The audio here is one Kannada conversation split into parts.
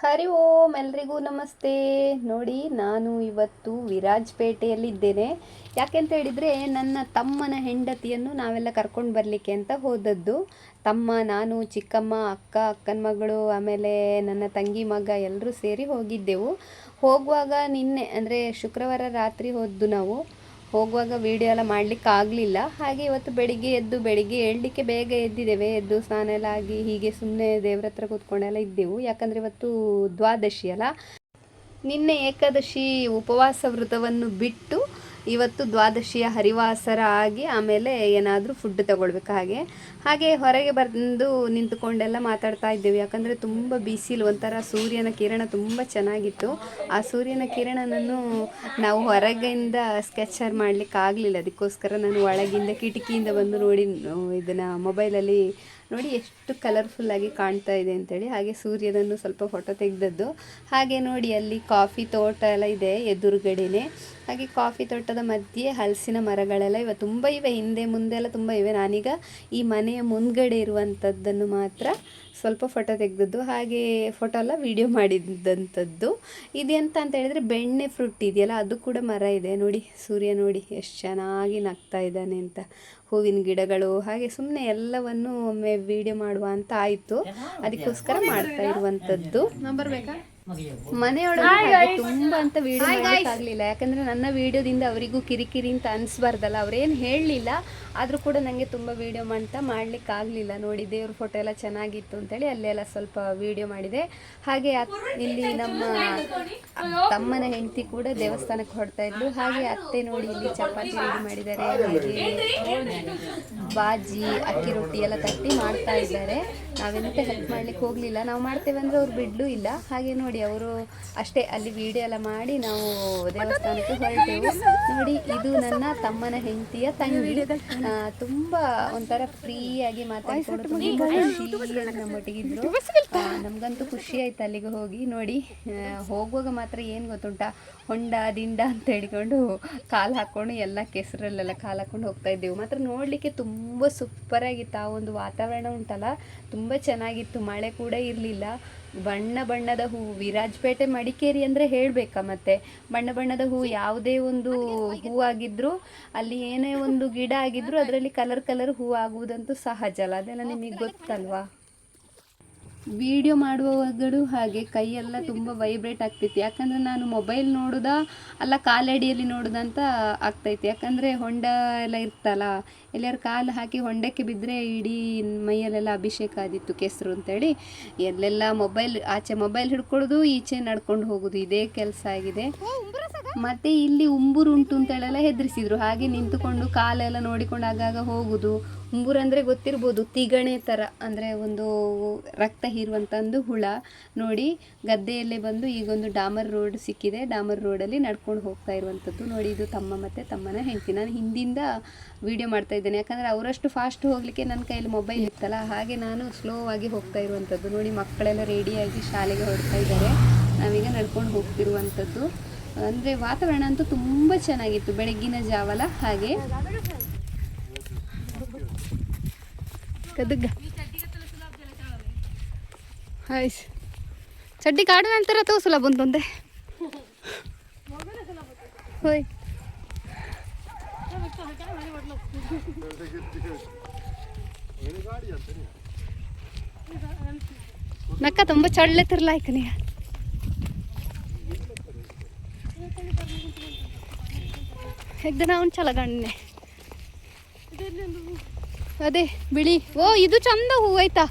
ಹರಿ ಓಂ ಎಲ್ರಿಗೂ ನಮಸ್ತೆ. ನೋಡಿ, ನಾನು ಇವತ್ತು ವಿರಾಜಪೇಟೆಯಲ್ಲಿದ್ದೇನೆ. ಯಾಕೆಂತ ಹೇಳಿದರೆ ನನ್ನ ತಮ್ಮನ ಹೆಂಡತಿಯನ್ನು ನಾವೆಲ್ಲ ಕರ್ಕೊಂಡು ಬರಲಿಕ್ಕೆ ಅಂತ ಹೋದದ್ದು. ತಮ್ಮ, ನಾನು, ಚಿಕ್ಕಮ್ಮ, ಅಕ್ಕನ ಮಗಳು, ಆಮೇಲೆ ನನ್ನ ತಂಗಿ ಮಗ ಎಲ್ಲರೂ ಸೇರಿ ಹೋಗಿದ್ದೆವು. ಹೋಗುವಾಗ ನಿನ್ನೆ ಅಂದರೆ ಶುಕ್ರವಾರ ರಾತ್ರಿ ಹೋದ್ದು ನಾವು. ಹೋಗುವಾಗ ವೀಡಿಯೋ ಎಲ್ಲ ಮಾಡಲಿಕ್ಕೆ ಆಗಲಿಲ್ಲ. ಹಾಗೆ ಇವತ್ತು ಬೆಳಿಗ್ಗೆ ಏಳಲಿಕ್ಕೆ ಬೇಗ ಎದ್ದಿದ್ದೇವೆ. ಎದ್ದು ಸ್ನಾನ ಎಲ್ಲ ಆಗಿ ಹೀಗೆ ಸುಮ್ಮನೆ ದೇವ್ರ ಹತ್ರ ಕೂತ್ಕೊಂಡೆಲ್ಲ ಇದ್ದೆವು. ಯಾಕಂದರೆ ಇವತ್ತು ದ್ವಾದಶಿ ಅಲ್ಲ. ನಿನ್ನೆ ಏಕಾದಶಿ ಉಪವಾಸ ವ್ರತವನ್ನು ಬಿಟ್ಟು ಇವತ್ತು ದ್ವಾದಶಿಯ ಹರಿವಾಸರ ಆಗಿ ಆಮೇಲೆ ಏನಾದರೂ ಫುಡ್ ತಗೊಳ್ಬೇಕು. ಹಾಗೆ ಹೊರಗೆ ಬಂದು ನಿಂತುಕೊಂಡೆಲ್ಲ ಮಾತಾಡ್ತಾ ಇದ್ದೇವೆ. ಯಾಕಂದರೆ ತುಂಬ ಬಿಸಿಲು, ಒಂಥರ ಸೂರ್ಯನ ಕಿರಣ ತುಂಬ ಚೆನ್ನಾಗಿತ್ತು. ಆ ಸೂರ್ಯನ ಕಿರಣನನ್ನು ನಾವು ಹೊರಗಿಂದ ಸ್ಕೆಚರ್ ಮಾಡಲಿಕ್ಕೆ ಆಗಲಿಲ್ಲ. ಅದಕ್ಕೋಸ್ಕರ ನಾನು ಒಳಗಿಂದ ಕಿಟಕಿಯಿಂದ ಬಂದು ನೋಡಿ ಇದನ್ನು ಮೊಬೈಲಲ್ಲಿ ನೋಡಿ ಎಷ್ಟು ಕಲರ್ಫುಲ್ಲಾಗಿ ಕಾಣ್ತಾ ಇದೆ ಅಂತೇಳಿ. ಹಾಗೆ ಸೂರ್ಯನನ್ನು ಸ್ವಲ್ಪ ಫೋಟೋ ತೆಗೆದದ್ದು. ಹಾಗೆ ನೋಡಿ ಅಲ್ಲಿ ಕಾಫಿ ತೋಟ ಎಲ್ಲ ಇದೆ ಎದುರುಗಡೆನೆ. ಹಾಗೆ ಕಾಫಿ ತೋಟದ ಮಧ್ಯೆ ಹಲಸಿನ ಮರಗಳೆಲ್ಲ ತುಂಬ ಇವೆ, ಹಿಂದೆ ಮುಂದೆ ಎಲ್ಲ ತುಂಬ ಇವೆ. ನಾನೀಗ ಈ ಮನೆಯ ಮುಂದ್ಗಡೆ ಇರುವಂಥದ್ದನ್ನು ಮಾತ್ರ ಸ್ವಲ್ಪ ಫೋಟೋ ತೆಗೆದದ್ದು. ಹಾಗೆ ಫೋಟೋ ಎಲ್ಲ ವಿಡಿಯೋ ಮಾಡಿದ್ದಂಥದ್ದು. ಇದೆಂತ ಅಂತ ಹೇಳಿದರೆ ಬೆಣ್ಣೆ ಫ್ರೂಟ್ ಇದೆಯಲ್ಲ, ಅದು ಕೂಡ ಮರ ಇದೆ. ನೋಡಿ ಸೂರ್ಯ ನೋಡಿ ಎಷ್ಟು ಚೆನ್ನಾಗಿ ನಗ್ತಾ ಇದ್ದಾನೆ ಅಂತ. ಹೂವಿನ ಗಿಡಗಳು ಹಾಗೆ ಸುಮ್ಮನೆ ಎಲ್ಲವನ್ನು ಒಮ್ಮೆ ವಿಡಿಯೋ ಮಾಡುವ ಅಂತ ಆಯಿತು. ಅದಕ್ಕೋಸ್ಕರ ಮಾಡ್ತಾ ಇರುವಂಥದ್ದು. ಬರಬೇಕಾ ಮನೆಯೊಳಗೆ ತುಂಬ ಅಂತ ವಿಡಿಯೋ ಮಾಡೋಕ್ಕಾಗಲಿಲ್ಲ. ಯಾಕಂದರೆ ನನ್ನ ವಿಡಿಯೋದಿಂದ ಅವರಿಗೂ ಕಿರಿಕಿರಿ ಅಂತ ಅನಿಸ್ಬಾರ್ದಲ್ಲ. ಅವರೇನು ಹೇಳಲಿಲ್ಲ, ಆದರೂ ಕೂಡ ನನಗೆ ತುಂಬ ವಿಡಿಯೋ ಮಾಡಲಿಕ್ಕಾಗಲಿಲ್ಲ. ನೋಡಿ ದೇವ್ರ ಫೋಟೋ ಎಲ್ಲ ಚೆನ್ನಾಗಿತ್ತು ಅಂತೇಳಿ ಅಲ್ಲೆಲ್ಲ ಸ್ವಲ್ಪ ವಿಡಿಯೋ ಮಾಡಿದೆ. ಹಾಗೆ ಇಲ್ಲಿ ನಮ್ಮ ತಮ್ಮನ ಹೆಂಡತಿ ಕೂಡ ದೇವಸ್ಥಾನಕ್ಕೆ ಹೊರಡ್ತಾ ಇದ್ಲು. ಹಾಗೆ ಅತ್ತೆ ನೋಡಿ ಇಲ್ಲಿ ಚಪಾತಿ ರೆಡಿ ಮಾಡಿದ್ದಾರೆ. ಹಾಗೆ ಬಾಜಿ, ಅಕ್ಕಿ ರೊಟ್ಟಿ ಎಲ್ಲ ತಟ್ಟಿ ಮಾಡ್ತಾ ಇದ್ದಾರೆ. ನಾವೆಂತ ಹೆಲ್ಪ್ ಮಾಡ್ಲಿಕ್ಕೆ ಹೋಗಲಿಲ್ಲ. ನಾವು ಮಾಡ್ತೇವೆ ಅಂದರೆ ಅವ್ರು ಬಿಡ್ಲೂ ಇಲ್ಲ. ಹಾಗೆ ನೋಡಿ ಅವರು ಅಷ್ಟೇ ಅಲ್ಲಿ ವಿಡಿಯೋ ಎಲ್ಲ ಮಾಡಿ ನಾವು ದೇವಸ್ಥಾನಕ್ಕೆ ಹೊರಟೆವು. ನೋಡಿ ಇದು ನನ್ನ ತಮ್ಮನ ಹೆಂಡತಿಯ ತಂಗಿ. ತುಂಬ ಒಂಥರ ಫ್ರೀಯಾಗಿ ಮಾತಾಡ್ಕೊಂಡು ತುಂಬ ಖುಷಿಯಾಗಿ ನಮ್ಮೊಟ್ಟಿಗಿದ್ರು. ನಮಗಂತೂ ಖುಷಿ ಆಯ್ತು ಅಲ್ಲಿಗೆ ಹೋಗಿ. ನೋಡಿ ಹೋಗುವಾಗ ಮಾತ್ರ ಏನು ಗೊತ್ತುಂಟ, ಹೊಂಡ ದಿಂಡ ಅಂತ ಹೇಳಿಕೊಂಡು ಕಾಲು ಹಾಕ್ಕೊಂಡು ಎಲ್ಲ ಕೆಸರಲ್ಲೆಲ್ಲ ಕಾಲು ಹಾಕ್ಕೊಂಡು ಹೋಗ್ತಾ ಇದ್ದೆವು. ಮಾತ್ರ ನೋಡಲಿಕ್ಕೆ ತುಂಬ ಸೂಪರಾಗಿತ್ತು. ಆ ಒಂದು ವಾತಾವರಣ ಉಂಟಲ್ಲ ತುಂಬ ಚೆನ್ನಾಗಿತ್ತು. ಮಳೆ ಕೂಡ ಇರಲಿಲ್ಲ. ಬಣ್ಣ ಬಣ್ಣದ ಹೂವು, ವಿರಾಜಪೇಟೆ ಮಡಿಕೇರಿ ಅಂದರೆ ಹೇಳಬೇಕಾ. ಮತ್ತು ಬಣ್ಣ ಬಣ್ಣದ ಹೂವು, ಯಾವುದೇ ಒಂದು ಹೂವಾಗಿದ್ದರೂ ಅಲ್ಲಿ ಏನೇ ಒಂದು ಗಿಡ ಆಗಿದ್ದರೂ ಅದರಲ್ಲಿ ಕಲರ್ ಹೂವು ಆಗುವುದಂತೂ ಸಹಜ ಅಲ್ಲ, ಅದೆಲ್ಲ ನಿಮಗೆ ಗೊತ್ತಲ್ವಾ. ವಿಡಿಯೋ ಮಾಡುವವಾಗಲೂ ಹಾಗೆ ಕೈಯೆಲ್ಲ ತುಂಬ ವೈಬ್ರೇಟ್ ಆಗ್ತೈತಿ. ಯಾಕಂದರೆ ನಾನು ಮೊಬೈಲ್ ನೋಡೋದಾ ಅಲ್ಲ ಕಾಲಡಿಯಲ್ಲಿ ನೋಡೋದಂತ ಆಗ್ತೈತಿ. ಯಾಕಂದರೆ ಹೊಂಡ ಎಲ್ಲ ಇರ್ತಲ್ಲ, ಎಲ್ಲರೂ ಕಾಲು ಹಾಕಿ ಹೊಂಡಕ್ಕೆ ಬಿದ್ದರೆ ಇಡೀ ಮೈಯಲ್ಲೆಲ್ಲ ಅಭಿಷೇಕ ಆದಿತ್ತು ಕೆಸರು ಅಂತೇಳಿ ಎಲ್ಲೆಲ್ಲ ಆಚೆ ಮೊಬೈಲ್ ಹಿಡ್ಕೊಳ್ಳೋದು, ಈಚೆ ನಡ್ಕೊಂಡು ಹೋಗೋದು, ಇದೇ ಕೆಲಸ ಆಗಿದೆ. ಮತ್ತು ಇಲ್ಲಿ ಉಂಬೂರು ಉಂಟು ಅಂತೇಳೆಲ್ಲ ಹೆದರಿಸಿದ್ರು. ಹಾಗೆ ನಿಂತುಕೊಂಡು ಕಾಲೆಲ್ಲ ನೋಡಿಕೊಂಡು ಆಗಾಗ ಹೋಗೋದು. ಉಂಬೂರು ಅಂದರೆ ಗೊತ್ತಿರ್ಬೋದು, ತಿಗಣೆ ಥರ, ಅಂದರೆ ಒಂದು ರಕ್ತ ಹೀರುವಂಥ ಒಂದು ಹುಳ. ನೋಡಿ ಗದ್ದೆಯಲ್ಲೇ ಬಂದು ಈಗೊಂದು ಡಾಮರ್ ರೋಡ್ ಸಿಕ್ಕಿದೆ. ಡಾಮರ್ ರೋಡಲ್ಲಿ ನಡ್ಕೊಂಡು ಹೋಗ್ತಾ ಇರುವಂಥದ್ದು. ನೋಡಿ ಇದು ತಮ್ಮ ಮತ್ತು ತಮ್ಮನ ಹೆಂಡತಿ. ನಾನು ಹಿಂದಿಂದ ವೀಡಿಯೋ ಮಾಡ್ತಾ ಇದ್ದೇನೆ. ಯಾಕಂದರೆ ಅವರಷ್ಟು ಫಾಸ್ಟ್ ಹೋಗಲಿಕ್ಕೆ ನನ್ನ ಕೈಯಲ್ಲಿ ಮೊಬೈಲ್ ಇತ್ತಲ್ಲ, ಹಾಗೆ ನಾನು ಸ್ಲೋ ಆಗಿ ಹೋಗ್ತಾ ಇರುವಂಥದ್ದು. ನೋಡಿ ಮಕ್ಕಳೆಲ್ಲ ರೆಡಿಯಾಗಿ ಶಾಲೆಗೆ ಹೊರಡ್ತಾ ಇದ್ದಾರೆ. ನಾವೀಗ ನಡ್ಕೊಂಡು ಹೋಗ್ತಿರುವಂಥದ್ದು. ಅಂದರೆ ವಾತಾವರಣ ಅಂತೂ ತುಂಬ ಚೆನ್ನಾಗಿತ್ತು, ಬೆಳಗ್ಗಿನ ಜಾವಲ. ಹಾಗೆ ಕದಗ ಹಾಯ್ ಚಡ್ಡಿ ಕಾಡು ನಂತರ ತೋಸಲ ಬಂತಂತೆ ಹೋಯ್ ನಕ್ಕ ತುಂಬ ಚಳ್ಳೆ ತಿರ್ಲಾಯ್ಕ ನೀ ಹೆಗ್ದನ ಅವ್ನು ಚಲಗಣ್ಣೆ ಅದೇ ಬಿಳಿ. ಓ ಇದು ಚಂದ ಹೂ ಆಯ್ತಾ.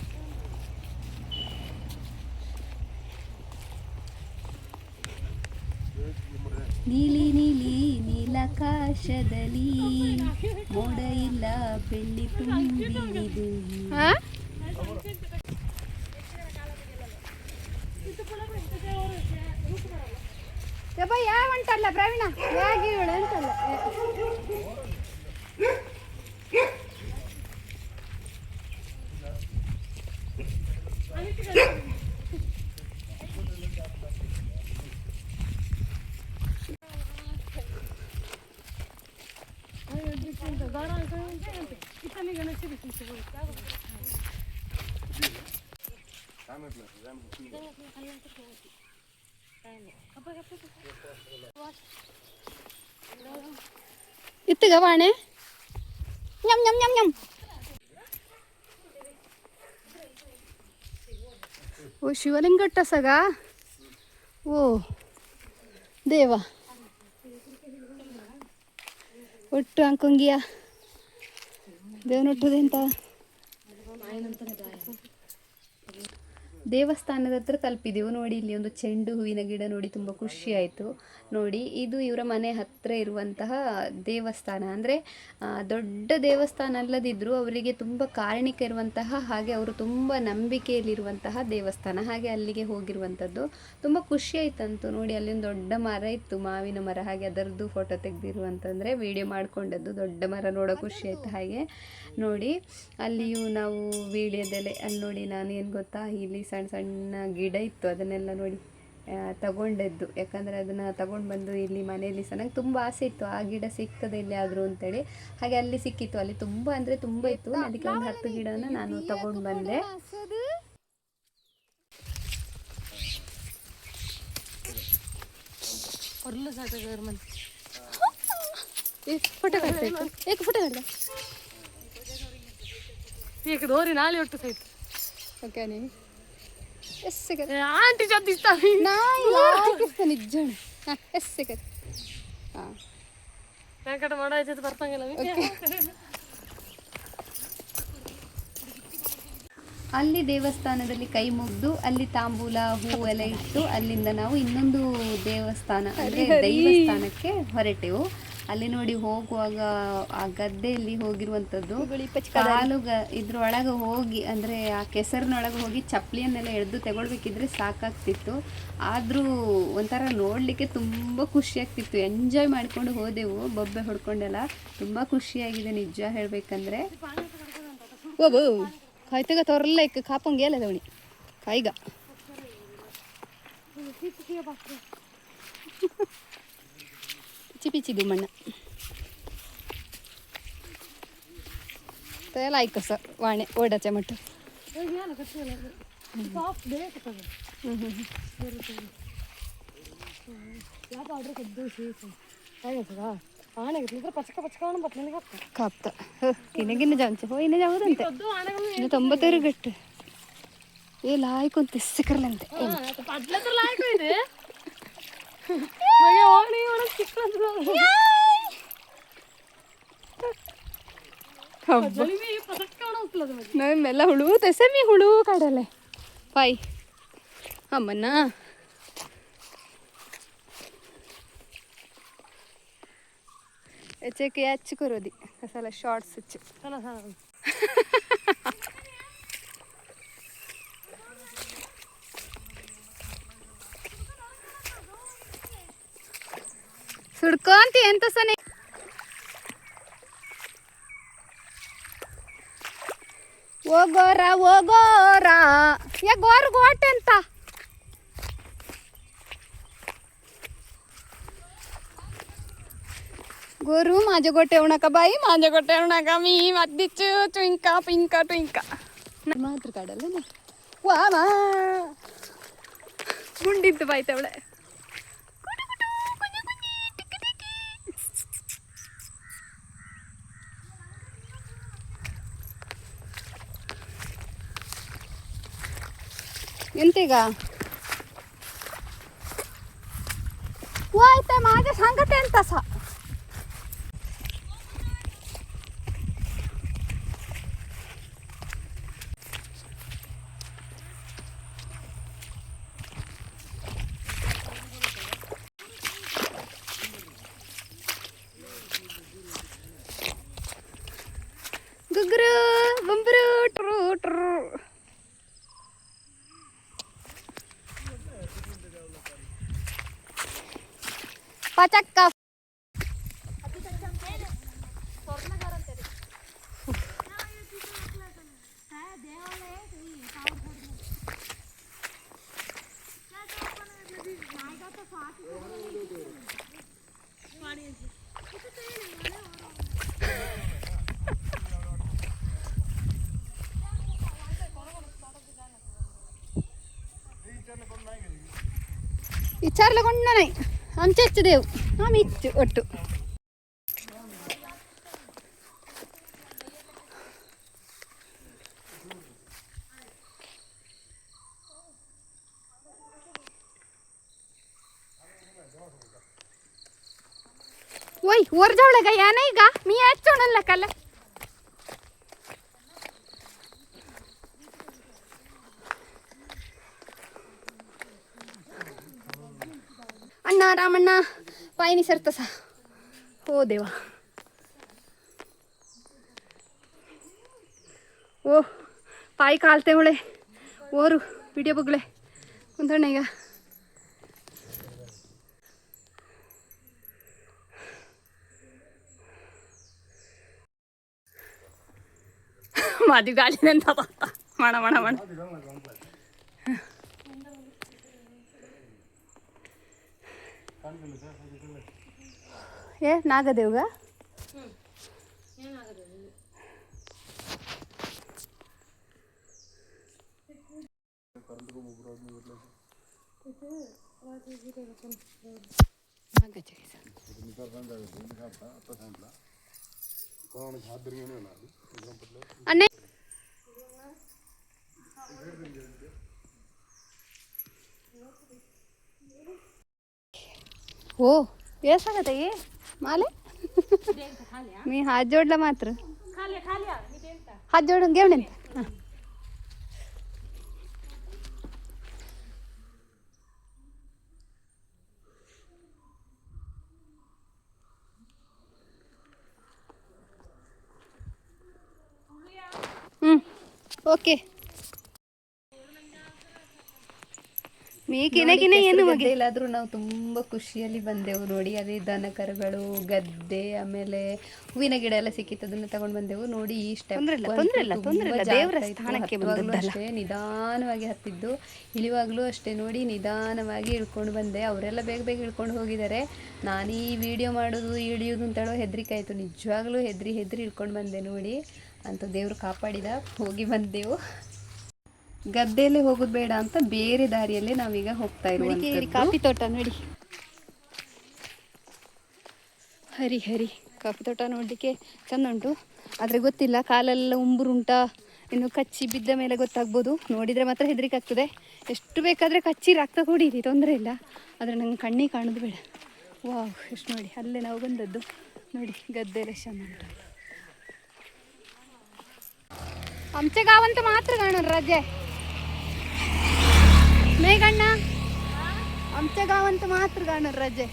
ನೀಲಿ ನೀಲಿ ನೀಲಾಕಾಶದಲ್ಲಿ ಮೋಡ ಇಲ್ಲ ಬೆಳ್ಳಿ ತುಂಬಿದು. ಯಾವಂಟಲ್ಲ ಪ್ರವೀಣ ಯಾಗಿ ಅಂತಲ್ಲ. ಇತ್ತಗ ವಾಣೆ ñam ñam ñam ñam ಓ ಶಿವಲಿಂಗಟ್ಟ ಸಗ ಓ ದೇವ ಒಟ್ಟು ಅಂಕೊಂಗಿಯ ದೇವನೊಟ್ಟುದೆಂತ ದೇವಸ್ಥಾನದ ಹತ್ರ ತಲುಪಿದೆವು. ನೋಡಿ ಇಲ್ಲಿ ಒಂದು ಚೆಂಡು ಹೂವಿನ ಗಿಡ ನೋಡಿ ತುಂಬ ಖುಷಿ ಆಯಿತು. ನೋಡಿ ಇದು ಇವರ ಮನೆ ಹತ್ತಿರ ಇರುವಂತಹ ದೇವಸ್ಥಾನ. ಅಂದರೆ ದೊಡ್ಡ ದೇವಸ್ಥಾನ ಅಲ್ಲದಿದ್ದರೂ ಅವರಿಗೆ ತುಂಬ ಕಾರಣಿಕ ಇರುವಂತಹ, ಹಾಗೆ ಅವರು ತುಂಬ ನಂಬಿಕೆಯಲ್ಲಿರುವಂತಹ ದೇವಸ್ಥಾನ. ಹಾಗೆ ಅಲ್ಲಿಗೆ ಹೋಗಿರುವಂಥದ್ದು ತುಂಬ ಖುಷಿ ಆಯ್ತಂತು. ನೋಡಿ ಅಲ್ಲಿ ಒಂದು ದೊಡ್ಡ ಮರ ಇತ್ತು, ಮಾವಿನ ಮರ. ಹಾಗೆ ಅದರದ್ದು ಫೋಟೋ ತೆಗೆದಿರುವಂತಂದರೆ ವಿಡಿಯೋ ಮಾಡಿಕೊಂಡದ್ದು. ದೊಡ್ಡ ಮರ ನೋಡೋ ಖುಷಿ ಆಯಿತು. ಹಾಗೆ ನೋಡಿ ಅಲ್ಲಿಯೂ ನಾವು ವಿಡಿಯೋದಲ್ಲೇ ಅಲ್ಲಿ ನೋಡಿ ನಾನು ಏನು ಗೊತ್ತಾ, ಇಲ್ಲಿ ಸಣ್ಣ ಸಣ್ಣ ಗಿಡ ಇತ್ತು, ಅದನ್ನೆಲ್ಲ ನೋಡಿ ತಗೊಂಡದ್ದು. ಯಾಕಂದರೆ ಅದನ್ನು ತಗೊಂಡು ಬಂದು ಇಲ್ಲಿ ಮನೆಯಲ್ಲಿ ಸಹ ನಂಗೆ ತುಂಬ ಆಸೆ ಇತ್ತು ಆ ಗಿಡ ಸಿಗ್ತದೆ ಇಲ್ಲಿ ಆದರೂ ಅಂತೇಳಿ. ಹಾಗೆ ಅಲ್ಲಿ ಸಿಕ್ಕಿತ್ತು. ಅಲ್ಲಿ ತುಂಬ ಅಂದರೆ ತುಂಬ ಇತ್ತು. ಅದಕ್ಕೆ ಒಂದು 10 ಗಿಡನ ನಾನು ತಗೊಂಡು ಬಂದೆ. ಫೋಟೋ दोरी नाले ಒಟ್ಟು ಸಹಿತ ಓಕೆ ನೀ ಎಸ್ ಸೆಕೆಂಡ್ ಆಂಟಿ ಜೊತೆ ನಾಯಿ ಲಾಕಿಸ್ತ ನಿಜ ಎಸ್ ಸೆಕೆಂಡ್ ಹಾಂ ಪ್ಯಾಕೆಟ್ ಮಾಡಾಯ್ತು ಬರ್ತಂಗಿಲ್ಲ. ಅಲ್ಲಿ ದೇವಸ್ಥಾನದಲ್ಲಿ ಕೈ ಮುಗಿದು ಅಲ್ಲಿ ತಾಂಬೂಲ ಹೂ ಎಲ್ಲ ಇಟ್ಟು ಅಲ್ಲಿಂದ ನಾವು ಇನ್ನೊಂದು ದೇವಸ್ಥಾನ ಅಂದರೆ ದೈವಸ್ಥಾನಕ್ಕೆ ಹೊರಟೆವು. ಅಲ್ಲಿ ನೋಡಿ ಹೋಗುವಾಗ ಆ ಗದ್ದೆಯಲ್ಲಿ ಹೋಗಿರುವಂಥದ್ದು ಕಾಲು ಇದ್ರೊಳಗೆ ಹೋಗಿ ಅಂದರೆ ಆ ಕೆಸರಿನೊಳಗೆ ಹೋಗಿ ಚಪ್ಪಲಿಯನ್ನೆಲ್ಲ ಎಳೆದು ತಗೊಳ್ಬೇಕಿದ್ರೆ ಸಾಕಾಗ್ತಿತ್ತು. ಆದರೂ ಒಂಥರ ನೋಡಲಿಕ್ಕೆ ತುಂಬ ಖುಷಿಯಾಗ್ತಿತ್ತು. ಎಂಜಾಯ್ ಮಾಡಿಕೊಂಡು ಹೋದೆವು, ಬೊಬ್ಬೆ ಹೊಡ್ಕೊಂಡೆಲ್ಲ. ತುಂಬ ಖುಷಿಯಾಗಿದೆ ನಿಜ ಹೇಳಬೇಕಂದ್ರೆ. ಓಬೋ ಕಾಯ್ತಗ ತೋರಲ್ಲ ಇಕ್ಕ ಕಾಪಂಗೆ ಎಲ್ಲ ದವಣಿ ಕಾಯ್ಗ ಚಿಪಿಚಿದು ಮಣ್ಣ ತಯಲ ಆಯ್ಕಸ ವಾಣೆ ಓಡಾಚೆ ಮಟ್ಟ ಕಾಪ್ತ ಗಿನ್ನ ಜಾಂಚೆ ಹೋ ಇನ್ನ ಜಾವುದಂತೆ ಇನ್ನು 90 ಗಟ್ಟು ಏ ಲಾಯ್ಕು ಅಂತ ಸಿಕ್ಕರ್ಲಂತೆ ಮೆಲ್ಲ ಹುಳು ತೆಸಮಿ ಹುಳು ಕಾಡಲೆ ಪಾಯ್ ಅಮ್ಮನ್ನ ಎಚ್ಚಕ್ಕೆ ಹಚ್ಚಿ ಕೊರೋದಿ ಅಸಲ ಶಾರ್ಟ್ಸ್ ಹಚ್ಚಿ ಸುಡ್ಕೊಂತಿ ಎಂತ ಸನೆ ಹೋಗೋರ ಹೋಗೋರ ಯಾ ಗೋರ್ ಗೋಟೆ ಅಂತ गोरू माझे गोटे उणा बाई माझे गोटे उणा मी मद्दीचू ट्विंका पिंका ट्विंका ಮಾತ್ರ ಕಾಡಲ್ಲ ವಾ ಗುಂಡಿದ್ದು ಬಾಯ್ತವಳೆ ಎಂತೀಗ ಆಯ್ತಾ माझ्या सांगते ಅಂತ सा ಗುಗ್ರು ಬಂಬ್ರು ಟ್ರೂ ಟ್ರೂ ಪಚಕ್ಕ विचारलं कोण नाही आमचेच देव आम्हीच ಒಟ್ಟು ओय वर जावलं का या नाही का मी याच चोणला काल अण्णा रामण्णा पाय निसर तसा हो देवा ओ पाय कालते होळे ओरू व्हिडिओ बघले कुंतण ಈಗ ಮಾದಿ ಗಾಳಿ ಅಂತ ಮಣ ಮಣ ಮಣ ಏ ನಾಗದೇವ್ಗ अण्णे हो हे सांगत आहे माले मी हात जोडला मात्र हात जोडून घेऊन येते ಓಕೆ ಎಲ್ಲಾದ್ರೂ ನಾವು ತುಂಬಾ ಖುಷಿಯಲ್ಲಿ ಬಂದೆವು ನೋಡಿ ಅದೇ ದನ ಕರುಗಳು ಗದ್ದೆ ಆಮೇಲೆ ಹೂವಿನ ಗಿಡ ಎಲ್ಲ ಸಿಕ್ಕಿತ್ತು ಅದನ್ನ ತಗೊಂಡ್ ಬಂದೆವು ನೋಡಿ ಈ ಸ್ಟೆಪ್ ಅಷ್ಟೇ ನಿಧಾನವಾಗಿ ಹತ್ತಿದ್ದು ಇಳಿವಾಗ್ಲೂ ಅಷ್ಟೇ ನೋಡಿ ನಿಧಾನವಾಗಿ ಇಳ್ಕೊಂಡು ಬಂದೆ ಅವರೆಲ್ಲ ಬೇಗ ಬೇಗ ಇಳ್ಕೊಂಡು ಹೋಗಿದ್ದಾರೆ ನಾನು ಈ ವಿಡಿಯೋ ಮಾಡೋದು ಇಳಿಯೋದು ಅಂತ ಹೇಳೋ ಹೆದರಿಕೆ ಆಯಿತು ನಿಜವಾಗ್ಲೂ ಹೆದ್ರಿ ಇಳ್ಕೊಂಡು ಬಂದೆ ನೋಡಿ ಅಂತ ದೇವ್ರು ಕಾಪಾಡಿದ ಹೋಗಿ ಬಂದೆವು ಗದ್ದೆಯಲ್ಲಿ ಹೋಗೋದು ಬೇಡ ಅಂತ ಬೇರೆ ದಾರಿಯಲ್ಲೇ ನಾವೀಗ ಹೋಗ್ತಾ ಇರುವಂತದ್ದು ಕಾಫಿ ತೋಟ ನೋಡಿ ಹರಿ ಕಾಫಿ ತೋಟ ನೋಡಲಿಕ್ಕೆ ಚಂದ ಉಂಟು ಆದರೆ ಗೊತ್ತಿಲ್ಲ ಕಾಲೆಲ್ಲ ಉಂಬುರುಂಟ ಇನ್ನು ಕಚ್ಚಿ ಬಿದ್ದ ಮೇಲೆ ಗೊತ್ತಾಗ್ಬೋದು ನೋಡಿದರೆ ಮಾತ್ರ ಹೆದರಿಕೆ ಆಗ್ತದೆ ಎಷ್ಟು ಬೇಕಾದರೆ ಕಚ್ಚಿ ರಕ್ತ ಕುಡೀರಿ ತೊಂದರೆ ಇಲ್ಲ ಆದರೆ ನಂಗೆ ಕಣ್ಣಿಗೆ ಕಾಣೋದು ಬೇಡ ವಾವ್ ಎಷ್ಟು ನೋಡಿ ಅಲ್ಲೇ ನಾವು ಬಂದದ್ದು ನೋಡಿ ಗದ್ದೆ ಎಲ್ಲ ಚಂದ ಉಂಟು आमच्या गावांत मात्र गाणं राजे नाही गाणं आमच्या गावांत मात्र गाणं राजे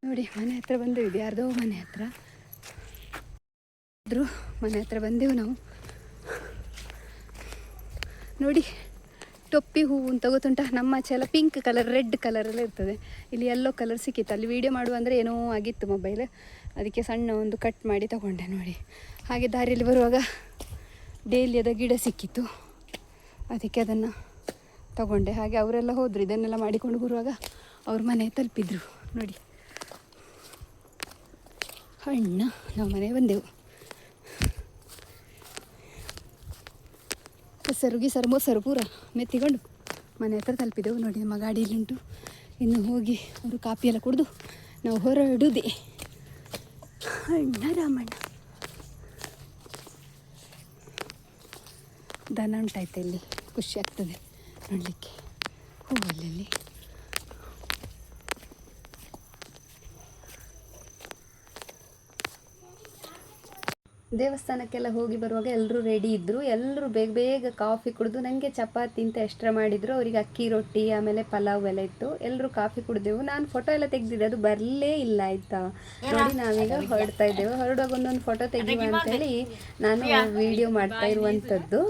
ನೋಡಿ ಮನೆ ಹತ್ರ ಬಂದಿದೆ ಯಾರ್ದೋ ಮನೆ ಹತ್ರ ಮನೆ ಹತ್ರ ಬಂದೆವು ನಾವು ನೋಡಿ ಟೊಪ್ಪಿ ಹೂವು ಅಂತ ಗೊತ್ತುಂಟ ನಮ್ಮ ಆಚೆ ಎಲ್ಲ ಪಿಂಕ್ ಕಲರ್ ರೆಡ್ ಕಲರೆಲ್ಲ ಇರ್ತದೆ ಇಲ್ಲಿ ಯೆಲ್ಲೋ ಕಲರ್ ಸಿಕ್ಕಿತ್ತು ಅಲ್ಲಿ ವೀಡಿಯೋ ಮಾಡುವ ಅಂದರೆ ಏನೋ ಆಗಿತ್ತು ಮೊಬೈಲ್ ಅದಕ್ಕೆ ಸಣ್ಣ ಒಂದು ಕಟ್ ಮಾಡಿ ತಗೊಂಡೆ ನೋಡಿ ಹಾಗೆ ದಾರಿಯಲ್ಲಿ ಬರುವಾಗ ಡೇಲಿಯದ ಗಿಡ ಸಿಕ್ಕಿತ್ತು ಅದಕ್ಕೆ ಅದನ್ನು ತಗೊಂಡೆ ಹಾಗೆ ಅವರೆಲ್ಲ ಹೋದರು ಇದನ್ನೆಲ್ಲ ಮಾಡಿಕೊಂಡು ಬರುವಾಗ ಅವ್ರ ಮನೆ ತಲುಪಿದ್ರು ನೋಡಿ ಅಣ್ಣ ನಾವು ಮನೆ ಬಂದೆವು ಮೊಸರು ಪೂರ ಮೆತ್ತಿಕೊಂಡು ಮನೆ ಹತ್ರ ತಲುಪಿದೆವು ನೋಡಿ ನಮ್ಮ ಗಾಡಿಯಲ್ಲಿ ಉಂಟು ಇನ್ನು ಹೋಗಿ ಅವರು ಕಾಫಿ ಎಲ್ಲ ಕುಡಿದು ನಾವು ಹೊರಡುದೆ ಅಣ್ಣ ರಾಮಣ್ಣ ದನ ಉಂಟಾಯ್ತು ಇಲ್ಲಿ ಖುಷಿ ಆಗ್ತದೆ ನೋಡಲಿಕ್ಕೆ ಹೂವಲ್ಲಿ ದೇವಸ್ಥಾನಕ್ಕೆಲ್ಲ ಹೋಗಿ ಬರುವಾಗ ಎಲ್ಲರೂ ರೆಡಿ ಇದ್ದರು ಎಲ್ಲರೂ ಬೇಗ ಬೇಗ ಕಾಫಿ ಕುಡಿದು ನನಗೆ ಚಪಾತಿ ಅಂತ ಎಕ್ಸ್ಟ್ರಾ ಮಾಡಿದರು ಅವರಿಗೆ ಅಕ್ಕಿ ರೊಟ್ಟಿ ಆಮೇಲೆ ಪಲಾವ್ ಎಲ್ಲ ಇತ್ತು ಎಲ್ಲರೂ ಕಾಫಿ ಕುಡಿದೆವು ನಾನು ಫೋಟೋ ಎಲ್ಲ ತೆಗೆದಿದ್ದೆ ಅದು ಬರಲೇ ಇಲ್ಲ ಆಯಿತಾ ನೋಡಿ ನಾವೀಗ ಹೊರಡ್ತಾ ಇದ್ದೇವೆ ಹೊರಡುವಾಗ ಒಂದೊಂದು ಫೋಟೋ ತೆಗೆಯುವ ಅಂತೇಳಿ ನಾನು ವಿಡಿಯೋ ಮಾಡ್ತಾ ಇರುವಂಥದ್ದು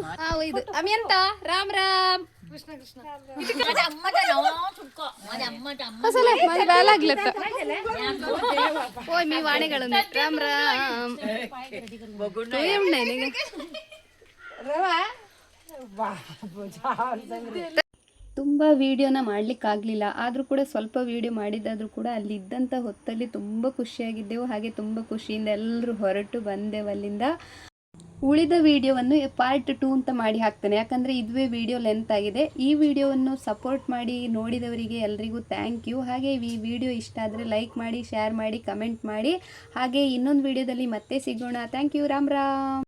ಇದು ಅಮಿಯಂತ ರಾಮ್ ರಾಮ್ कृष्ण कृष्ण माझ्या अम्माचा नाव चुको माझ्या अम्माचा कसले माझी बाय लागलेत ओय मी वाणेगळून राम राम बघून नाही नाही रवा ತುಂಬ ವೀಡಿಯೋನ ಮಾಡಲಿಕ್ಕಾಗಲಿಲ್ಲ, ಆದರೂ ಕೂಡ ಸ್ವಲ್ಪ ವೀಡಿಯೋ ಮಾಡಿದ್ದಾದರೂ ಕೂಡ ಅಲ್ಲಿದ್ದಂಥ ಹೊತ್ತಲ್ಲಿ ತುಂಬ ಖುಷಿಯಾಗಿದ್ದೆವು. ಹಾಗೆ ತುಂಬ ಖುಷಿಯಿಂದ ಎಲ್ಲರೂ ಹೊರಟು ಬಂದೆವು ಅಲ್ಲಿಂದ. ಉಳಿದ ವಿಡಿಯೋವನ್ನು ಪಾರ್ಟ್ 2 ಅಂತ ಮಾಡಿ ಹಾಕ್ತೇನೆ, ಯಾಕಂದರೆ ಇದುವೇ ವಿಡಿಯೋ ಲೆಂತ್ ಆಗಿದೆ. ಈ ವಿಡಿಯೋವನ್ನು ಸಪೋರ್ಟ್ ಮಾಡಿ ನೋಡಿದವರಿಗೆ ಎಲ್ರಿಗೂ ಥ್ಯಾಂಕ್ ಯು. ಹಾಗೆ ಈ ವಿಡಿಯೋ ಇಷ್ಟ ಆದರೆ ಲೈಕ್ ಮಾಡಿ, ಶೇರ್ ಮಾಡಿ, ಕಮೆಂಟ್ ಮಾಡಿ. ಹಾಗೆ ಇನ್ನೊಂದು ವಿಡಿಯೋದಲ್ಲಿ ಮತ್ತೆ ಸಿಗೋಣ. Thank you. ರಾಮ್ ರಾಮ್.